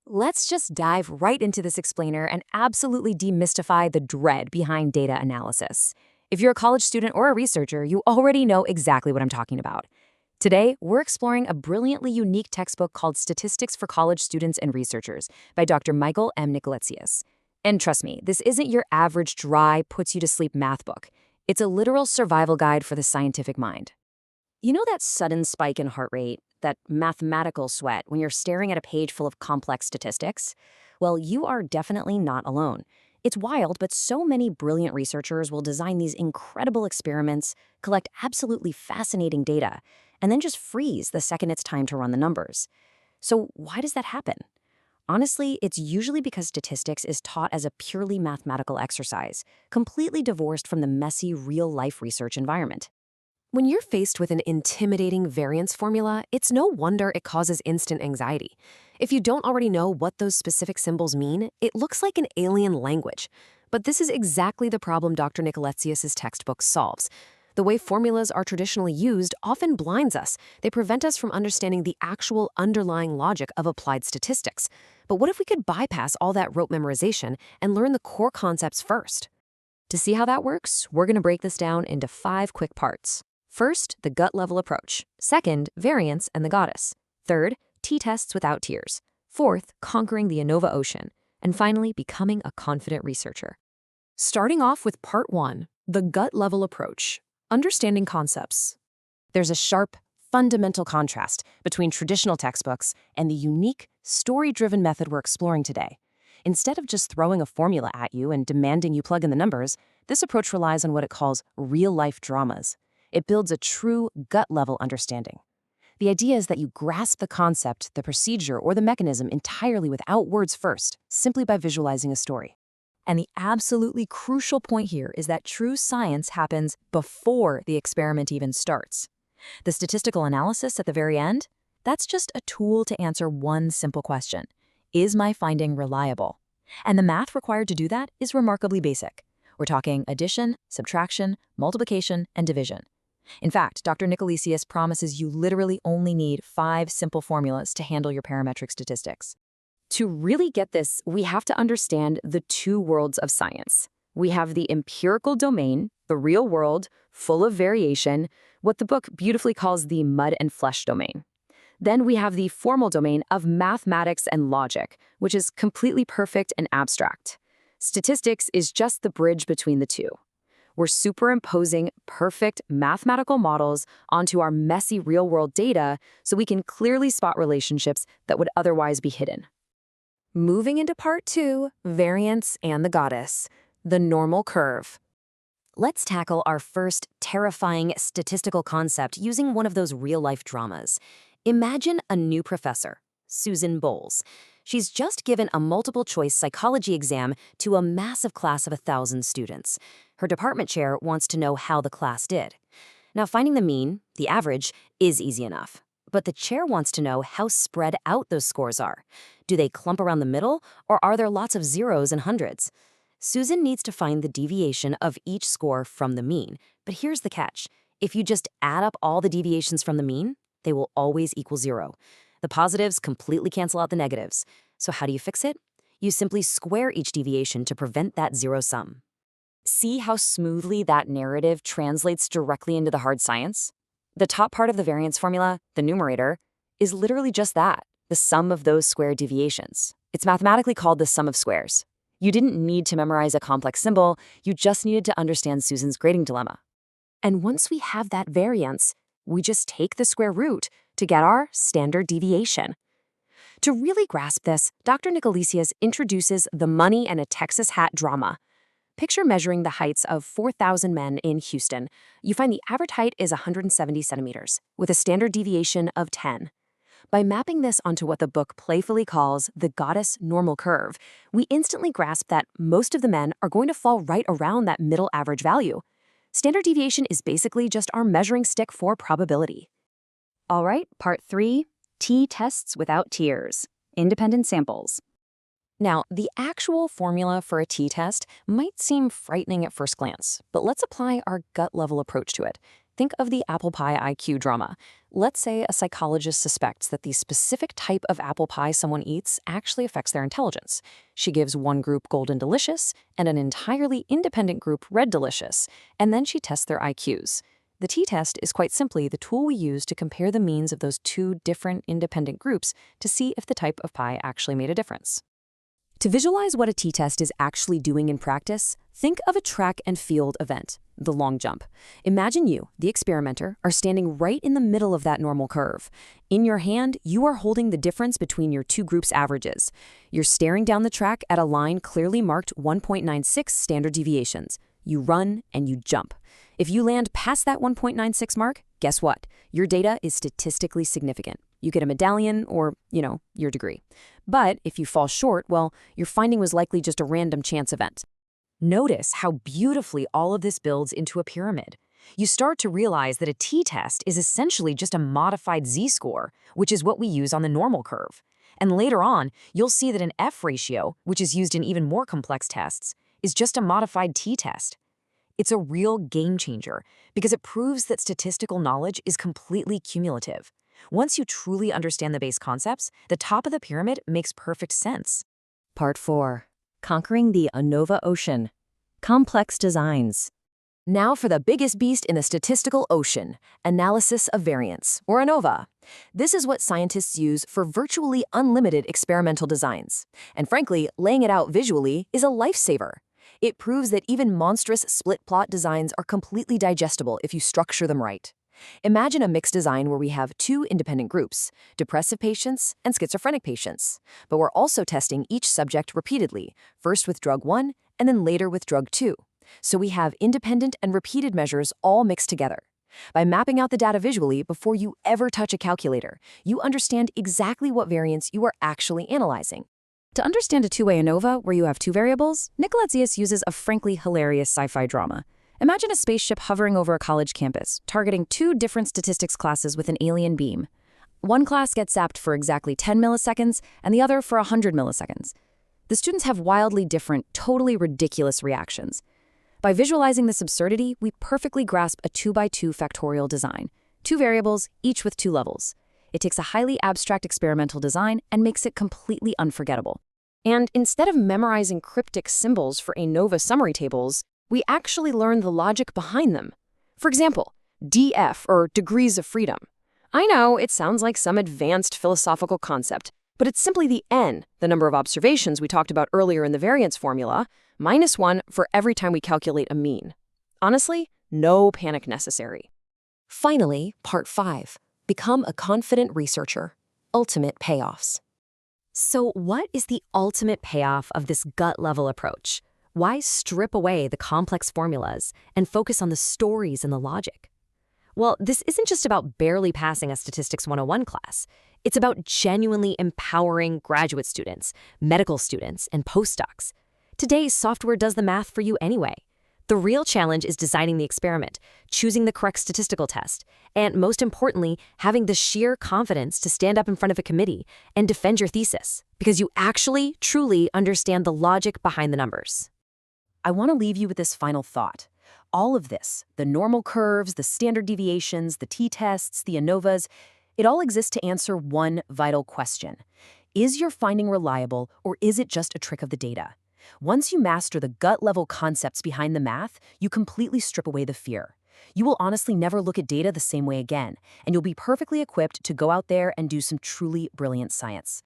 Let's just dive right into this explainer and absolutely demystify the dread behind data analysis. If you're a college student or a researcher, you already know exactly what I'm talking about. Today, we're exploring a brilliantly unique textbook called Statistics for College Students and Researchers by Dr. Michael M. Nikoletseas. And trust me, this isn't your average dry, puts-you-to-sleep math book. It's a literal survival guide for the scientific mind. You know that sudden spike in heart rate, that mathematical sweat when you're staring at a page full of complex statistics? Well, you are definitely not alone. It's wild, but so many brilliant researchers will design these incredible experiments, collect absolutely fascinating data, and then just freeze the second it's time to run the numbers. So why does that happen? Honestly, it's usually because statistics is taught as a purely mathematical exercise, completely divorced from the messy real-life research environment. When you're faced with an intimidating variance formula, it's no wonder it causes instant anxiety. If you don't already know what those specific symbols mean, it looks like an alien language. But this is exactly the problem Dr. Nikoletseas' textbook solves. The way formulas are traditionally used often blinds us. They prevent us from understanding the actual underlying logic of applied statistics. But what if we could bypass all that rote memorization and learn the core concepts first? To see how that works, we're going to break this down into 5 quick parts. First, the gut-level approach. Second, variance and the goddess. Third, t-tests without tears. Fourth, conquering the ANOVA ocean. And finally, becoming a confident researcher. Starting off with Part 1, the gut-level approach. Understanding concepts. There's a sharp, fundamental contrast between traditional textbooks and the unique, story-driven method we're exploring today. Instead of just throwing a formula at you and demanding you plug in the numbers, this approach relies on what it calls real-life dramas. It builds a true gut-level understanding. The idea is that you grasp the concept, the procedure, or the mechanism entirely without words first, simply by visualizing a story. And the absolutely crucial point here is that true science happens before the experiment even starts. The statistical analysis at the very end, that's just a tool to answer one simple question. Is my finding reliable? And the math required to do that is remarkably basic. We're talking addition, subtraction, multiplication, and division. In fact, Dr. Nikoletseas promises you literally only need 5 simple formulas to handle your parametric statistics. To really get this, we have to understand the 2 worlds of science. We have the empirical domain, the real world, full of variation, what the book beautifully calls the mud and flesh domain. Then we have the formal domain of mathematics and logic, which is completely perfect and abstract. Statistics is just the bridge between the two. We're superimposing perfect mathematical models onto our messy real-world data so we can clearly spot relationships that would otherwise be hidden. Moving into Part 2, variance and the goddess, the normal curve. Let's tackle our first terrifying statistical concept using one of those real-life dramas. Imagine a new professor, Susan Bowles. She's just given a multiple-choice psychology exam to a massive class of 1,000 students. Her department chair wants to know how the class did. Now, finding the mean, the average, is easy enough. But the chair wants to know how spread out those scores are. Do they clump around the middle, or are there lots of zeros and hundreds? Susan needs to find the deviation of each score from the mean. But here's the catch. If you just add up all the deviations from the mean, they will always equal 0. The positives completely cancel out the negatives. So how do you fix it? You simply square each deviation to prevent that zero sum. See how smoothly that narrative translates directly into the hard science? The top part of the variance formula, the numerator, is literally just that, the sum of those square deviations. It's mathematically called the sum of squares. You didn't need to memorize a complex symbol, you just needed to understand Susan's grading dilemma. And once we have that variance, we just take the square root to get our standard deviation. To really grasp this, Dr. Nikoletseas introduces the money and a Texas hat drama. Picture measuring the heights of 4,000 men in Houston. You find the average height is 170 centimeters, with a standard deviation of 10. By mapping this onto what the book playfully calls the goddess normal curve, we instantly grasp that most of the men are going to fall right around that middle average value. Standard deviation is basically just our measuring stick for probability. All right, Part 3, t-tests without tears, independent samples. Now, the actual formula for a t-test might seem frightening at first glance, but let's apply our gut-level approach to it. Think of the apple pie IQ drama. Let's say a psychologist suspects that the specific type of apple pie someone eats actually affects their intelligence. She gives one group golden delicious and an entirely independent group red delicious, and then she tests their IQs. The t-test is quite simply the tool we use to compare the means of those two different independent groups to see if the type of pie actually made a difference. To visualize what a t-test is actually doing in practice, think of a track and field event, the long jump. Imagine you, the experimenter, are standing right in the middle of that normal curve. In your hand, you are holding the difference between your two groups' averages. You're staring down the track at a line clearly marked 1.96 standard deviations. You run and you jump. If you land past that 1.96 mark, guess what? Your data is statistically significant. You get a medallion or, your degree. But if you fall short, well, your finding was likely just a random chance event. Notice how beautifully all of this builds into a pyramid. You start to realize that a t-test is essentially just a modified z-score, which is what we use on the normal curve. And later on, you'll see that an f-ratio, which is used in even more complex tests, is just a modified t-test. It's a real game changer because it proves that statistical knowledge is completely cumulative. Once you truly understand the base concepts, the top of the pyramid makes perfect sense. Part 4. Conquering the ANOVA Ocean. Complex Designs. Now for the biggest beast in the statistical ocean, analysis of variance, or ANOVA. This is what scientists use for virtually unlimited experimental designs. And frankly, laying it out visually is a lifesaver. It proves that even monstrous split-plot designs are completely digestible if you structure them right. Imagine a mixed design where we have two independent groups, depressive patients and schizophrenic patients. But we're also testing each subject repeatedly, first with drug 1 and then later with drug 2. So we have independent and repeated measures all mixed together. By mapping out the data visually before you ever touch a calculator, you understand exactly what variance you are actually analyzing. To understand a two-way ANOVA where you have two variables, Nikoletseas uses a frankly hilarious sci-fi drama. Imagine a spaceship hovering over a college campus, targeting two different statistics classes with an alien beam. One class gets zapped for exactly 10 milliseconds and the other for 100 milliseconds. The students have wildly different, totally ridiculous reactions. By visualizing this absurdity, we perfectly grasp a 2x2 factorial design. Two variables, each with two levels. It takes a highly abstract experimental design and makes it completely unforgettable. And instead of memorizing cryptic symbols for ANOVA summary tables, we actually learn the logic behind them. For example, DF, or degrees of freedom. I know it sounds like some advanced philosophical concept, but it's simply the n, the number of observations we talked about earlier in the variance formula, minus 1 for every time we calculate a mean. Honestly, no panic necessary. Finally, part 5. Become a confident researcher. Ultimate payoffs. So what is the ultimate payoff of this gut-level approach? Why strip away the complex formulas and focus on the stories and the logic? Well, this isn't just about barely passing a Statistics 101 class. It's about genuinely empowering graduate students, medical students, and postdocs. Today, software does the math for you anyway. The real challenge is designing the experiment, choosing the correct statistical test, and most importantly, having the sheer confidence to stand up in front of a committee and defend your thesis, because you actually, truly understand the logic behind the numbers. I want to leave you with this final thought. All of this, the normal curves, the standard deviations, the t-tests, the ANOVAs, it all exists to answer one vital question. Is your finding reliable, or is it just a trick of the data? Once you master the gut-level concepts behind the math, you completely strip away the fear. You will honestly never look at data the same way again, and you'll be perfectly equipped to go out there and do some truly brilliant science.